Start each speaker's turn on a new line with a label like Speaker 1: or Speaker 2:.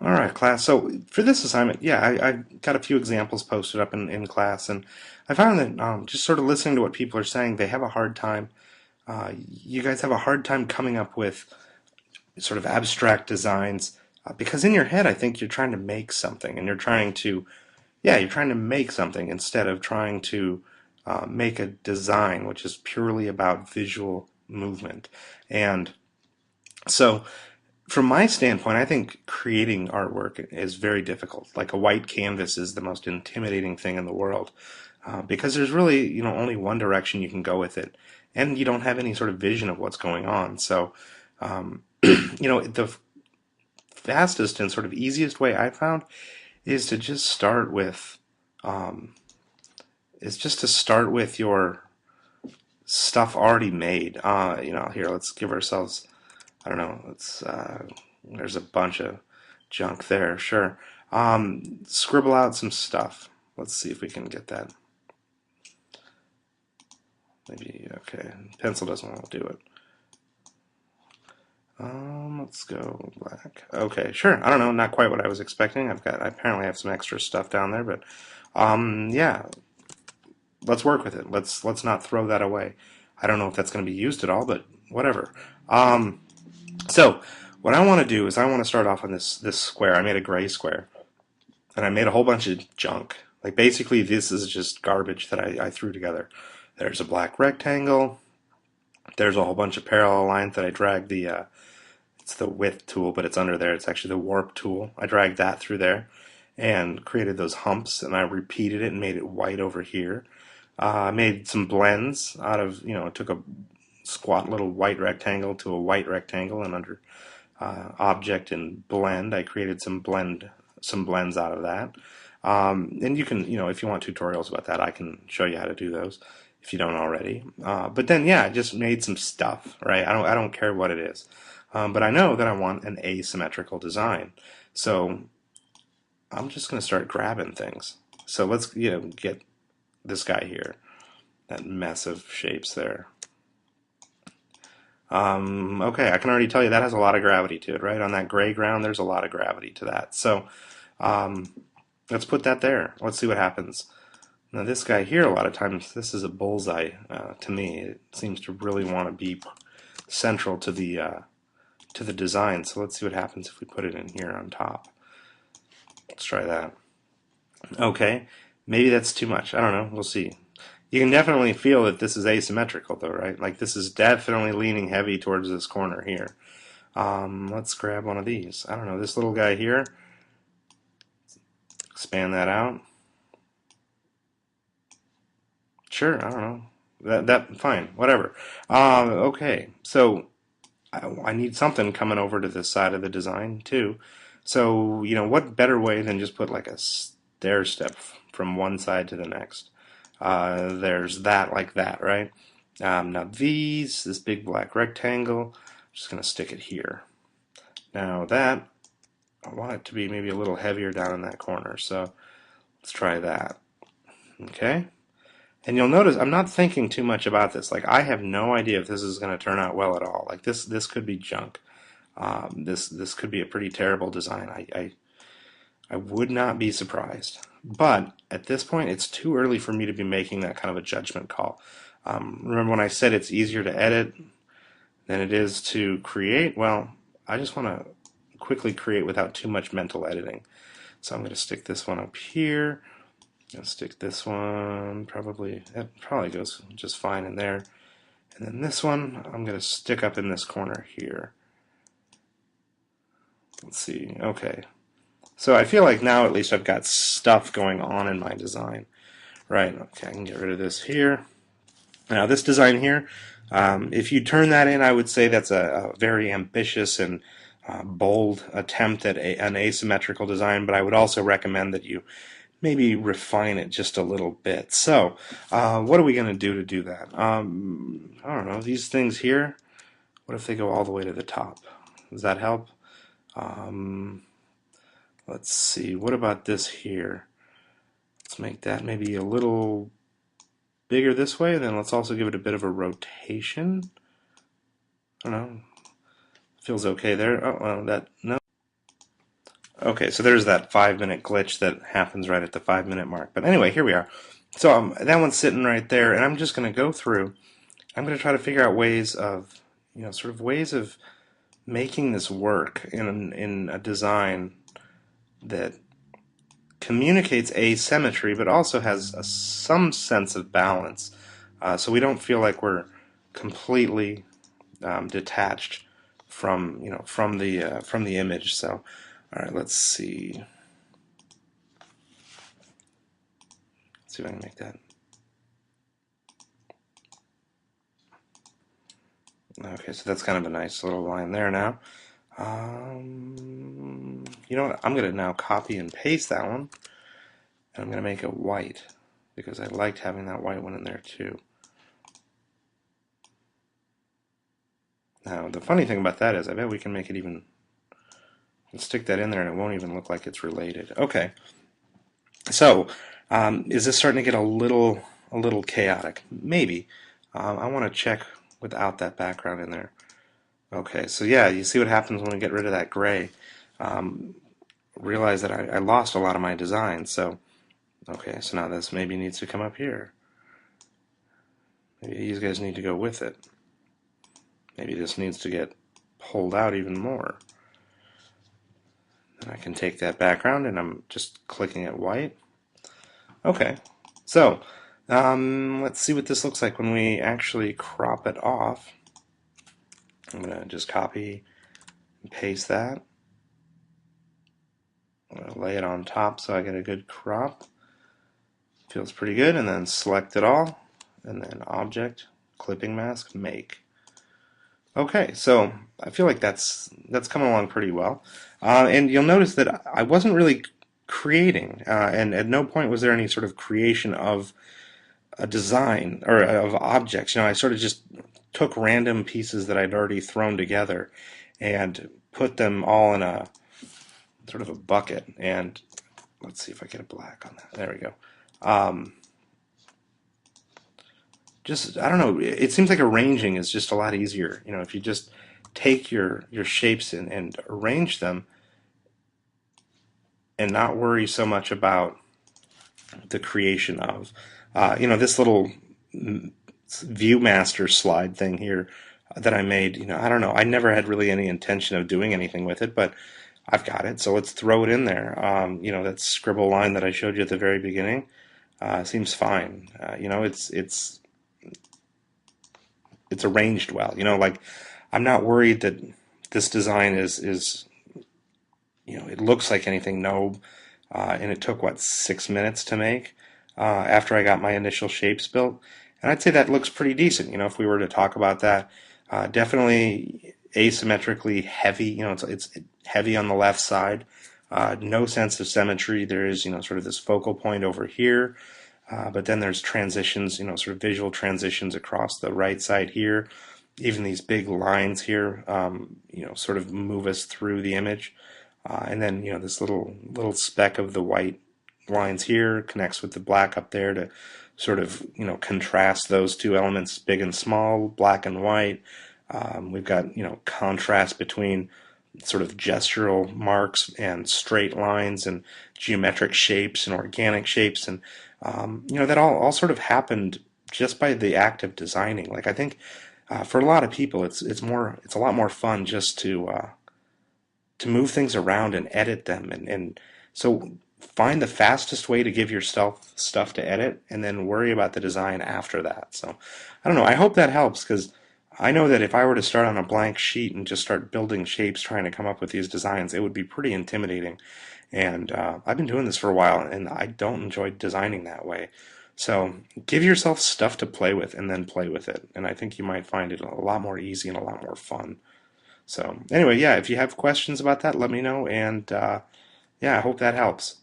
Speaker 1: All right, class. So for this assignment, yeah, I got a few examples posted up in class, and I found that just sort of listening to what people are saying, they have a hard time. You guys have a hard time coming up with sort of abstract designs because in your head, I think you're trying to make something, and you're trying to make something instead of trying to make a design, which is purely about visual movement. And so from my standpoint, I think creating artwork is very difficult. Like a white canvas is the most intimidating thing in the world because there's really, only one direction you can go with it, and you don't have any sort of vision of what's going on. So, the fastest and sort of easiest way I found is to just start with your stuff already made. Here, let's give ourselves, I don't know, there's a bunch of junk there, sure. Scribble out some stuff. Let's see if we can get that. Maybe, okay, pencil doesn't want to do it. Let's go black. Okay, sure. I don't know, not quite what I was expecting. I apparently have some extra stuff down there, but yeah, let's work with it. Let's not throw that away. I don't know if that's going to be used at all, but whatever. Um, so what I want to do is I want to start off on this square. I made a gray square, and I made a whole bunch of junk. Like basically, this is just garbage that I threw together. There's a black rectangle. There's a whole bunch of parallel lines that I dragged it's the width tool, but it's under there. It's actually the warp tool. I dragged that through there and created those humps, and I repeated it and made it white over here. I made some blends out of, took a squat little white rectangle to a white rectangle, and under object and blend, I created some blends out of that. And you can, if you want tutorials about that, I can show you how to do those if you don't already. But then, yeah, I just made some stuff, right? I don't care what it is. But I know that I want an asymmetrical design. So I'm just going to start grabbing things. So let's, get this guy here, that mess of shapes there. Okay, I can already tell you that has a lot of gravity to it, right? On that gray ground, there's a lot of gravity to that. So um, let's put that there. Let's see what happens. Now this guy here, a lot of times, this is a bullseye to me. It seems to really want to be central to the design. So let's see what happens if we put it in here on top. Let's try that. Okay, maybe that's too much. I don't know. We'll see. You can definitely feel that this is asymmetrical though, right? Like this is definitely leaning heavy towards this corner here. Let's grab one of these. I don't know, this little guy here. Expand that out. Sure, I don't know. That fine, whatever. Okay, so I need something coming over to this side of the design too. So, what better way than just put like a stair step from one side to the next? There's that like that, right? Now this big black rectangle, I'm just going to stick it here. Now that, I want it to be maybe a little heavier down in that corner, so let's try that. Okay? And you'll notice I'm not thinking too much about this. Like I have no idea if this is going to turn out well at all. Like this could be junk. This could be a pretty terrible design. I would not be surprised. But at this point, it's too early for me to be making that kind of a judgment call. Remember when I said it's easier to edit than it is to create? Well, I just want to quickly create without too much mental editing. So I'm going to stick this one up here. I'm going to stick this one, that probably goes just fine in there. And then this one, I'm going to stick up in this corner here. Let's see, okay. So I feel like now at least I've got stuff going on in my design. Right, okay, I can get rid of this here. Now this design here, if you turn that in, I would say that's a very ambitious and bold attempt at an asymmetrical design, but I would also recommend that you maybe refine it just a little bit. So what are we going to do that? I don't know, these things here, what if they go all the way to the top? Does that help? Let's see, what about this here? Let's make that maybe a little bigger this way, and then let's also give it a bit of a rotation. I don't know, feels okay there. Oh, well, no. Okay, so there's that 5 minute glitch that happens right at the 5 minute mark. But anyway, here we are. So that one's sitting right there, and I'm just going to go through. I'm going to try to figure out ways of, sort of ways of making this work in a design that communicates asymmetry, but also has some sense of balance, so we don't feel like we're completely detached from from the image. So, all right, let's see. Let's see if I can make that. Okay, so that's kind of a nice little line there now. You know what? I'm going to now copy and paste that one, and I'm going to make it white because I liked having that white one in there too. Now, the funny thing about that is I bet we can make it even, stick that in there and it won't even look like it's related. Okay, so is this starting to get a little chaotic? Maybe. I want to check without that background in there. Okay, so yeah, you see what happens when we get rid of that gray. Realize that I lost a lot of my design, so okay, so now this maybe needs to come up here. Maybe these guys need to go with it. Maybe this needs to get pulled out even more. And I can take that background and I'm just clicking at white. Okay, so let's see what this looks like when we actually crop it off. I'm going to just copy and paste that. I'm going to lay it on top so I get a good crop. Feels pretty good, and then select it all, and then Object, Clipping Mask, Make. Okay, so I feel like that's coming along pretty well. And you'll notice that I wasn't really creating, and at no point was there any sort of creation of a design or of objects. I sort of just took random pieces that I'd already thrown together and put them all in a sort of a bucket. And let's see if I get a black on that. There we go. Just, I don't know, it seems like arranging is just a lot easier. If you just take your shapes and arrange them and not worry so much about the creation of, this little ViewMaster slide thing here that I made. I don't know, I never had really any intention of doing anything with it, but I've got it, so let's throw it in there. That scribble line that I showed you at the very beginning seems fine. It's arranged well. Like I'm not worried that this design is it looks like anything. No, and it took what 6 minutes to make after I got my initial shapes built, and I'd say that looks pretty decent. If we were to talk about that, definitely asymmetrically heavy. It's heavy on the left side. No sense of symmetry. There is sort of this focal point over here. But then there's transitions, sort of visual transitions across the right side here. Even these big lines here, sort of move us through the image. And then, this little speck of the white lines here connects with the black up there to sort of, contrast those two elements, big and small, black and white. We've got, contrast between sort of gestural marks and straight lines and geometric shapes and organic shapes, and that all sort of happened just by the act of designing. Like I think for a lot of people, it's a lot more fun just to move things around and edit them, and so find the fastest way to give yourself stuff to edit, and then worry about the design after that. So I don't know. I hope that helps, because I know that if I were to start on a blank sheet and just start building shapes trying to come up with these designs, it would be pretty intimidating. And I've been doing this for a while, and I don't enjoy designing that way. So give yourself stuff to play with and then play with it. And I think you might find it a lot more easy and a lot more fun. So anyway, yeah, if you have questions about that, let me know. And yeah, I hope that helps.